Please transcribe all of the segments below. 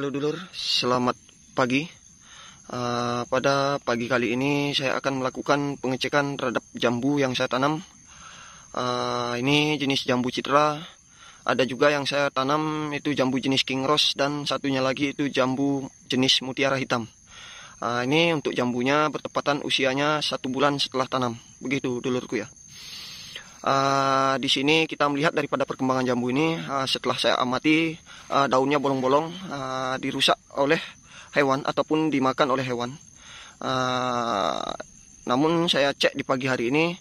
Halo dulur, selamat pagi. Pada pagi kali ini saya akan melakukan pengecekan terhadap jambu yang saya tanam. Ini jenis jambu citra. Ada juga yang saya tanam itu jambu jenis King Rose dan satunya lagi itu jambu jenis mutiara hitam. Ini untuk jambunya bertepatan usianya 1 bulan setelah tanam. Begitu dulurku ya. Di sini kita melihat daripada perkembangan jambu ini, setelah saya amati daunnya bolong-bolong, dirusak oleh hewan ataupun dimakan oleh hewan. Namun saya cek di pagi hari ini,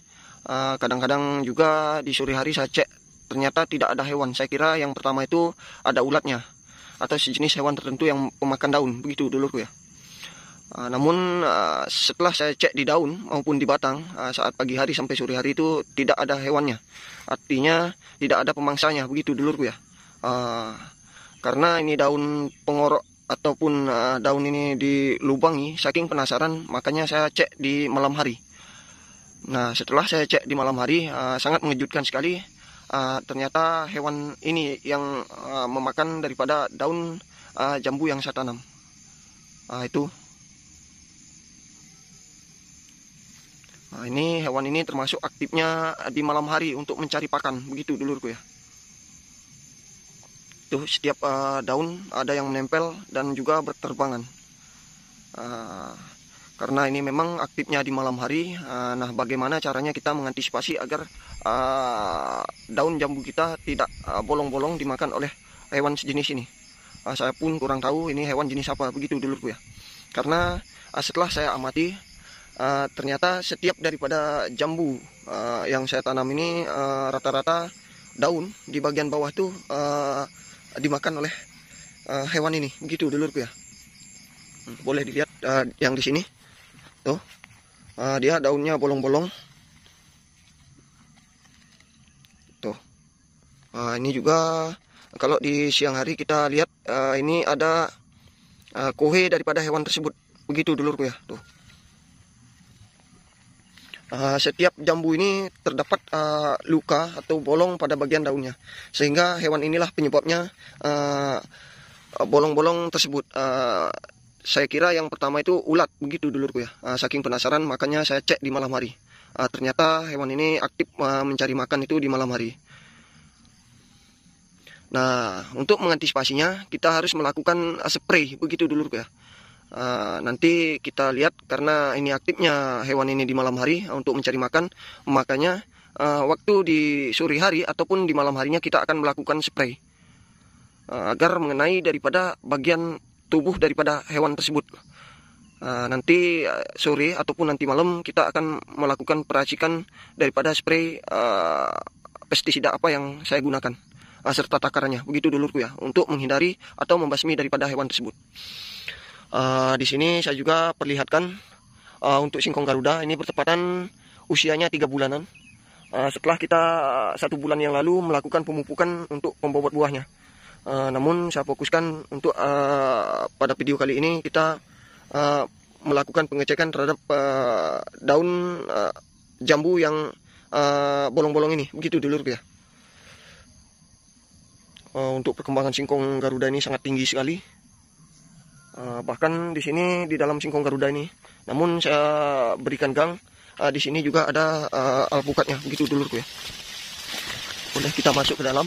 kadang-kadang juga di sore hari saya cek, ternyata tidak ada hewan. Saya kira yang pertama itu ada ulatnya atau sejenis hewan tertentu yang pemakan daun, begitu dulurku ya. Namun setelah saya cek di daun maupun di batang, saat pagi hari sampai sore hari itu tidak ada hewannya. Artinya tidak ada pemangsanya, begitu dulurku ya. Karena ini daun pengorok ataupun daun ini dilubangi, saking penasaran makanya saya cek di malam hari. Nah, setelah saya cek di malam hari, sangat mengejutkan sekali. Ternyata hewan ini yang memakan daripada daun jambu yang saya tanam. Itu. Ini hewan ini termasuk aktifnya di malam hari untuk mencari pakan, begitu dulurku ya. Tuh, setiap daun ada yang menempel dan juga berterbangan. Karena ini memang aktifnya di malam hari. Nah, bagaimana caranya kita mengantisipasi agar daun jambu kita tidak bolong-bolong dimakan oleh hewan sejenis ini? Saya pun kurang tahu ini hewan jenis apa, begitu dulurku ya. Karena setelah saya amati, ternyata setiap daripada jambu yang saya tanam ini rata-rata daun di bagian bawah tuh dimakan oleh hewan ini, begitu dulurku ya. Boleh dilihat yang di sini tuh, dia daunnya bolong-bolong tuh. Ini juga kalau di siang hari kita lihat ini ada kohe daripada hewan tersebut, begitu dulurku ya tuh. Setiap jambu ini terdapat luka atau bolong pada bagian daunnya, sehingga hewan inilah penyebabnya bolong-bolong tersebut. Saya kira yang pertama itu ulat, begitu dulurku ya. Saking penasaran makanya saya cek di malam hari. Ternyata hewan ini aktif mencari makan itu di malam hari. Nah, untuk mengantisipasinya kita harus melakukan spray, begitu dulurku ya. Nanti kita lihat, karena ini aktifnya hewan ini di malam hari untuk mencari makan, makanya waktu di sore hari ataupun di malam harinya kita akan melakukan spray agar mengenai daripada bagian tubuh daripada hewan tersebut. Nanti sore ataupun nanti malam kita akan melakukan peracikan daripada spray pestisida apa yang saya gunakan serta takarannya, begitu dulurku ya, untuk menghindari atau membasmi daripada hewan tersebut. Di sini saya juga perlihatkan untuk singkong Garuda ini bertepatan usianya 3 bulanan. Setelah kita 1 bulan yang lalu melakukan pemupukan untuk pembobot buahnya. Namun saya fokuskan untuk pada video kali ini kita melakukan pengecekan terhadap daun jambu yang bolong-bolong ini, begitu dulurku ya. Untuk perkembangan singkong Garuda ini sangat tinggi sekali. Bahkan di sini di dalam singkong Garuda ini, namun saya berikan gang, di sini juga ada alpukatnya, begitu dulurku ya. Boleh kita masuk ke dalam.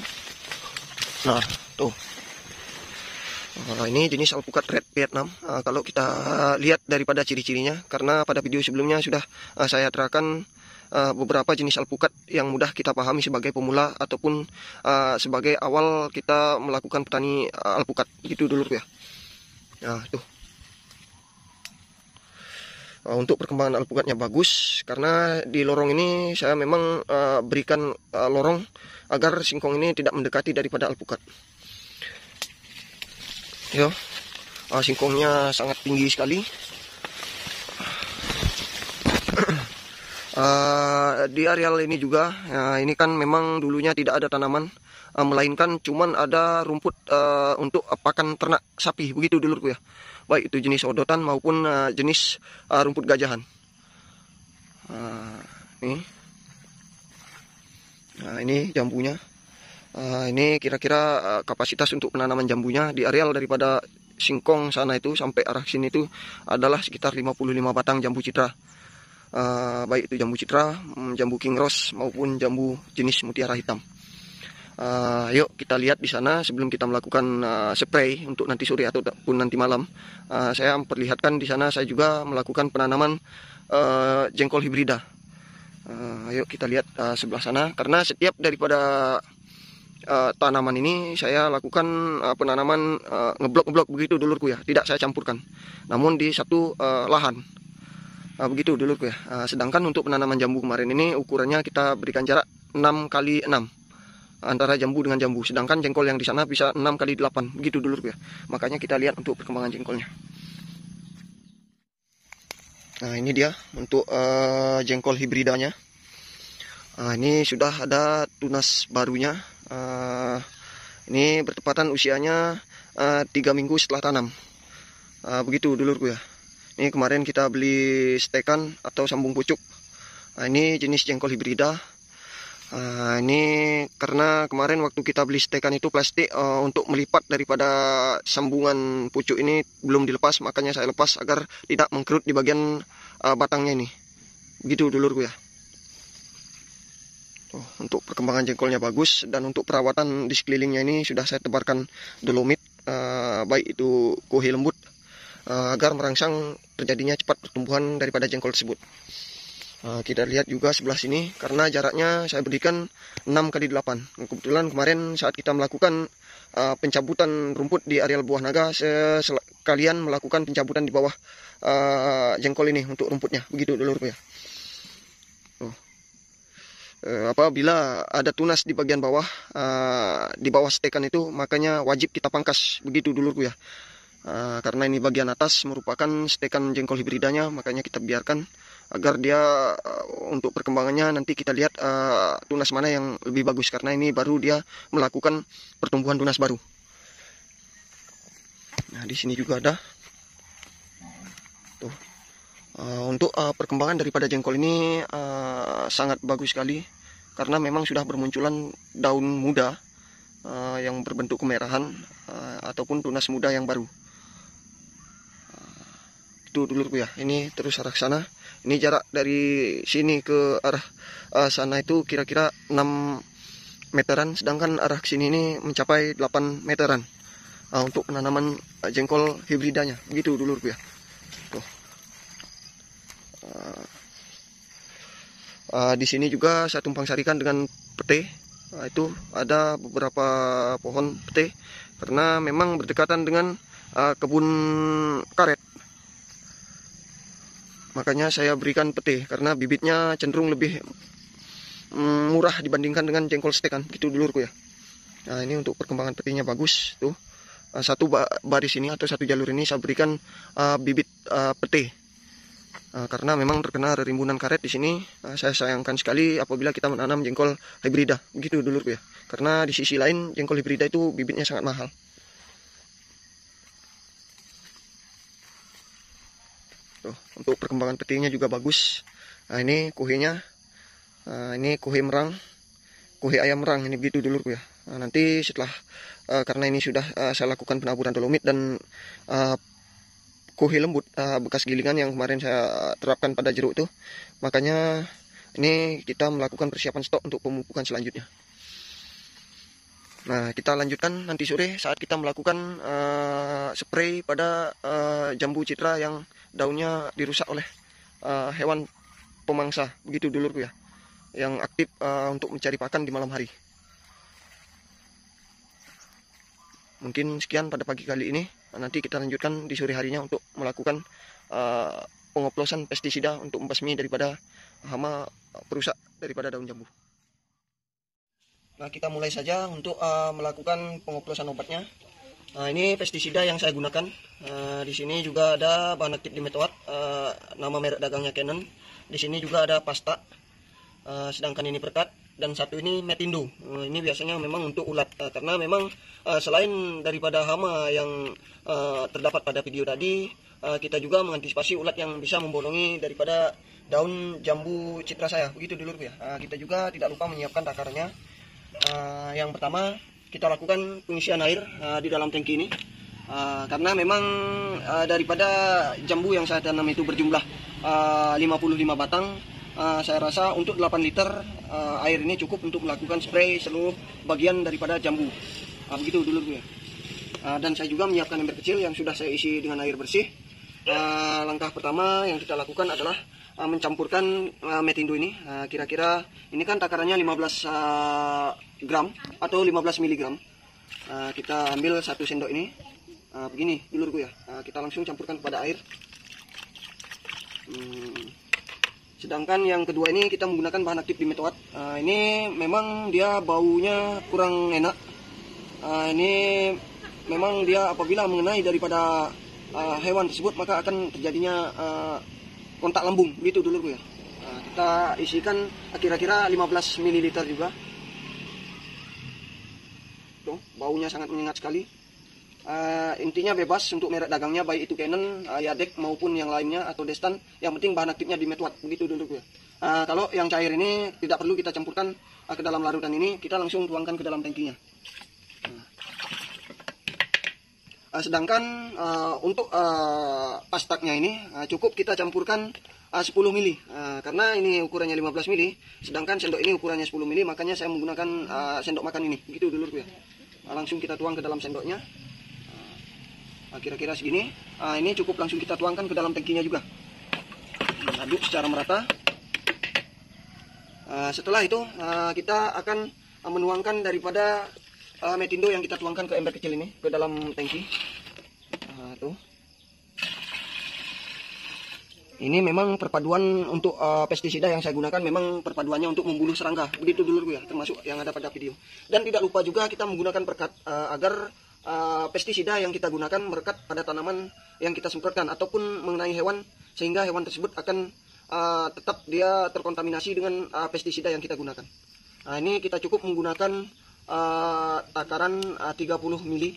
Nah, tuh. Ini jenis alpukat red Vietnam. Kalau kita lihat daripada ciri-cirinya, karena pada video sebelumnya sudah saya terangkan beberapa jenis alpukat yang mudah kita pahami sebagai pemula ataupun sebagai awal kita melakukan petani alpukat, begitu dulurku ya. Nah, tuh. Untuk perkembangan alpukatnya bagus, karena di lorong ini saya memang berikan lorong agar singkong ini tidak mendekati daripada alpukat. Yo, singkongnya sangat tinggi sekali. Di areal ini juga, ini kan memang dulunya tidak ada tanaman, melainkan cuman ada rumput untuk pakan ternak sapi, begitu dulurku ya. Baik itu jenis odotan maupun jenis rumput gajahan. Ini jambunya. Ini kira-kira kapasitas untuk penanaman jambunya di areal daripada singkong sana itu sampai arah sini itu adalah sekitar 55 batang jambu citra. Baik itu jambu citra, jambu king rose maupun jambu jenis mutiara hitam. Yuk kita lihat di sana sebelum kita melakukan spray untuk nanti sore ataupun nanti malam. Saya memperlihatkan di sana saya juga melakukan penanaman jengkol hibrida. Yuk kita lihat sebelah sana, karena setiap daripada tanaman ini saya lakukan penanaman ngeblok-ngeblok begitu dulurku ya, tidak saya campurkan, namun di satu lahan begitu dulurku ya. Sedangkan untuk penanaman jambu kemarin ini ukurannya kita berikan jarak 6x6 antara jambu dengan jambu, sedangkan jengkol yang di sana bisa 6x8 begitu dulurku ya. Makanya kita lihat untuk perkembangan jengkolnya. Nah ini dia untuk jengkol hibridanya. Ini sudah ada tunas barunya. Ini bertepatan usianya 3 minggu setelah tanam. Begitu dulurku ya. Ini kemarin kita beli stekan atau sambung pucuk. Ini jenis jengkol hibrida. Ini karena kemarin waktu kita beli stekan itu plastik untuk melipat daripada sambungan pucuk ini belum dilepas, makanya saya lepas agar tidak mengkerut di bagian batangnya ini. Begitu dulurku ya. Untuk perkembangan jengkolnya bagus, dan untuk perawatan di sekelilingnya ini sudah saya tebarkan dolomit, baik itu kuhe lembut, agar merangsang terjadinya cepat pertumbuhan daripada jengkol tersebut. Kita lihat juga sebelah sini, karena jaraknya saya berikan 6x8. Kebetulan kemarin saat kita melakukan pencabutan rumput di areal buah naga, sekalian melakukan pencabutan di bawah jengkol ini untuk rumputnya. Begitu dulurku ya. Apabila ada tunas di bagian bawah, di bawah stekan itu, makanya wajib kita pangkas. Begitu dulurku ya. Karena ini bagian atas merupakan stekan jengkol hibridanya, makanya kita biarkan agar dia untuk perkembangannya nanti kita lihat tunas mana yang lebih bagus, karena ini baru dia melakukan pertumbuhan tunas baru. Nah di sini juga ada. Tuh. Untuk perkembangan daripada jengkol ini sangat bagus sekali, karena memang sudah bermunculan daun muda yang berbentuk kemerahan ataupun tunas muda yang baru. Itu dulurku ya. Ini terus arah sana. Ini jarak dari sini ke arah sana itu kira-kira 6 meteran, sedangkan arah sini ini mencapai 8 meteran untuk penanaman jengkol hibridanya. Begitu dulurku ya. Tuh. Di sini juga saya tumpang sarikan dengan pete. Itu ada beberapa pohon pete, karena memang berdekatan dengan kebun karet. Makanya saya berikan pete, karena bibitnya cenderung lebih murah dibandingkan dengan jengkol stekan. Gitu dulurku ya. Nah ini untuk perkembangan petenya bagus. Tuh satu baris ini atau satu jalur ini saya berikan bibit pete. Karena memang terkena rimbunan karet di sini. Saya sayangkan sekali apabila kita menanam jengkol hibrida. Begitu dulurku ya. Karena di sisi lain jengkol hibrida itu bibitnya sangat mahal. Tuh, untuk perkembangan petinya juga bagus. Nah ini kuhenya. Ini kuhe merang, kuhe ayam merang. Ini begitu dulurku ya. Nanti setelah karena ini sudah saya lakukan penaburan dolomit dan kuhe lembut bekas gilingan yang kemarin saya terapkan pada jeruk itu, makanya ini kita melakukan persiapan stok untuk pemupukan selanjutnya. Nah kita lanjutkan nanti sore saat kita melakukan spray pada jambu citra yang daunnya dirusak oleh hewan pemangsa. Begitu dulurku ya, yang aktif untuk mencari pakan di malam hari. Mungkin sekian pada pagi kali ini. Nanti kita lanjutkan di sore harinya untuk melakukan pengoplosan pestisida untuk membasmi daripada hama perusak daripada daun jambu. Nah kita mulai saja untuk melakukan pengoplosan obatnya. Nah ini pestisida yang saya gunakan. Di sini juga ada bahan aktif dimetoat, nama merek dagangnya Canon. Di sini juga ada pasta. Sedangkan ini perkat, dan satu ini metindo. Ini biasanya memang untuk ulat, karena memang selain daripada hama yang terdapat pada video tadi, kita juga mengantisipasi ulat yang bisa membolongi daripada daun jambu citra saya. Begitu dulurku ya. Kita juga tidak lupa menyiapkan takarannya. Yang pertama kita lakukan pengisian air di dalam tangki ini. Karena memang daripada jambu yang saya tanam itu berjumlah 55 batang, saya rasa untuk 8 liter air ini cukup untuk melakukan spray seluruh bagian daripada jambu. Begitu dulu ya. Dan saya juga menyiapkan ember kecil yang sudah saya isi dengan air bersih. Langkah pertama yang kita lakukan adalah mencampurkan metindo ini. Kira-kira ini kan takarannya 15 gram atau 15 miligram. Kita ambil 1 sendok ini. Begini dulurku ya. Kita langsung campurkan kepada air. Sedangkan yang kedua ini kita menggunakan bahan aktif dimetoat. Ini memang dia baunya kurang enak. Ini memang dia apabila mengenai daripada hewan tersebut maka akan terjadinya kontak lambung, gitu dulu ya. Kita isikan kira-kira 15 ml juga. Tuh, baunya sangat menyengat sekali. Intinya bebas untuk merek dagangnya, baik itu Canon, Yadek maupun yang lainnya atau Destan. Yang penting bahan aktifnya dimetoat, begitu dulu ya. Kalau yang cair ini tidak perlu kita campurkan ke dalam larutan ini, kita langsung tuangkan ke dalam tangkinya. Sedangkan untuk pastaknya ini cukup kita campurkan 10 mili, karena ini ukurannya 15 mili, sedangkan sendok ini ukurannya 10 mili, makanya saya menggunakan sendok makan ini, gitu dulu ya. Langsung kita tuang ke dalam sendoknya, kira-kira segini. Ini cukup langsung kita tuangkan ke dalam tangkinya juga. Aduk secara merata. Setelah itu kita akan menuangkan daripada metindo yang kita tuangkan ke ember kecil ini ke dalam tangki. Tuh. Ini memang perpaduan untuk pestisida yang saya gunakan, memang perpaduannya untuk membunuh serangga, begitu dulu ya, termasuk yang ada pada video. Dan tidak lupa juga kita menggunakan perekat agar pestisida yang kita gunakan merekat pada tanaman yang kita semprotkan ataupun mengenai hewan, sehingga hewan tersebut akan tetap dia terkontaminasi dengan pestisida yang kita gunakan. Ini kita cukup menggunakan takaran 30 mili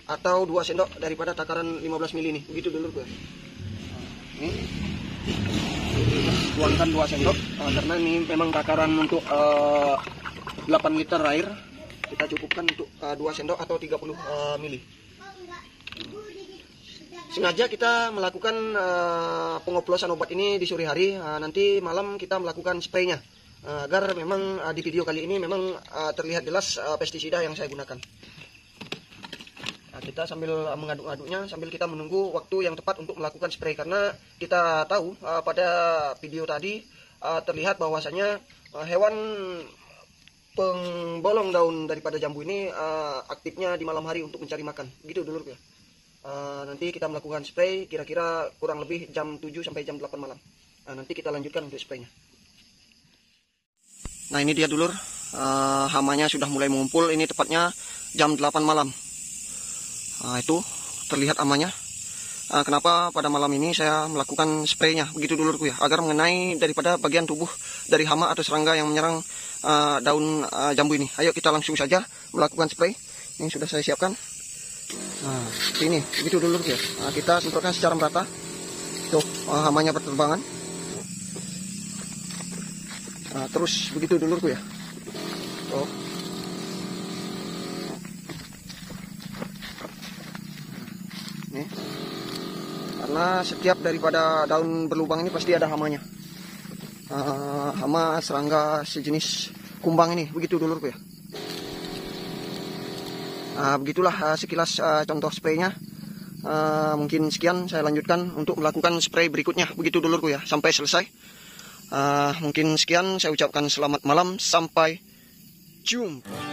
atau 2 sendok daripada takaran 15 mili ini, begitu dulu ya. Ini tuangkan 2 sendok karena ini memang takaran untuk 8 liter air. Kita cukupkan untuk 2 sendok atau 30 mili. Sengaja kita melakukan pengoplosan obat ini di sore hari, nanti malam kita melakukan spraynya, agar memang di video kali ini memang terlihat jelas pestisida yang saya gunakan. Kita sambil mengaduk-aduknya, sambil kita menunggu waktu yang tepat untuk melakukan spray, karena kita tahu pada video tadi terlihat bahwasanya hewan pembolong daun daripada jambu ini aktifnya di malam hari untuk mencari makan, gitu dulu ya. Nanti kita melakukan spray kira-kira kurang lebih jam 7 sampai jam 8 malam. Nanti kita lanjutkan untuk spraynya. Nah, ini dia dulur, hamanya sudah mulai mengumpul. Ini tepatnya jam 8 malam. Itu terlihat hamanya. Kenapa pada malam ini saya melakukan spraynya, begitu dulurku ya, agar mengenai daripada bagian tubuh dari hama atau serangga yang menyerang daun jambu ini. Ayo kita langsung saja melakukan spray. Ini sudah saya siapkan. Nah, ini begitu dulurku ya. Kita semprotkan secara merata. Tuh, hamanya berterbangan. Terus begitu dulurku ya. Tuh. Nih. Karena setiap daripada daun berlubang ini pasti ada hamanya. Hama serangga sejenis kumbang ini, begitu dulurku ya. Begitulah sekilas contoh spraynya. Mungkin sekian, saya lanjutkan untuk melakukan spray berikutnya, begitu dulurku ya, sampai selesai. Mungkin sekian, saya ucapkan selamat malam, sampai jumpa.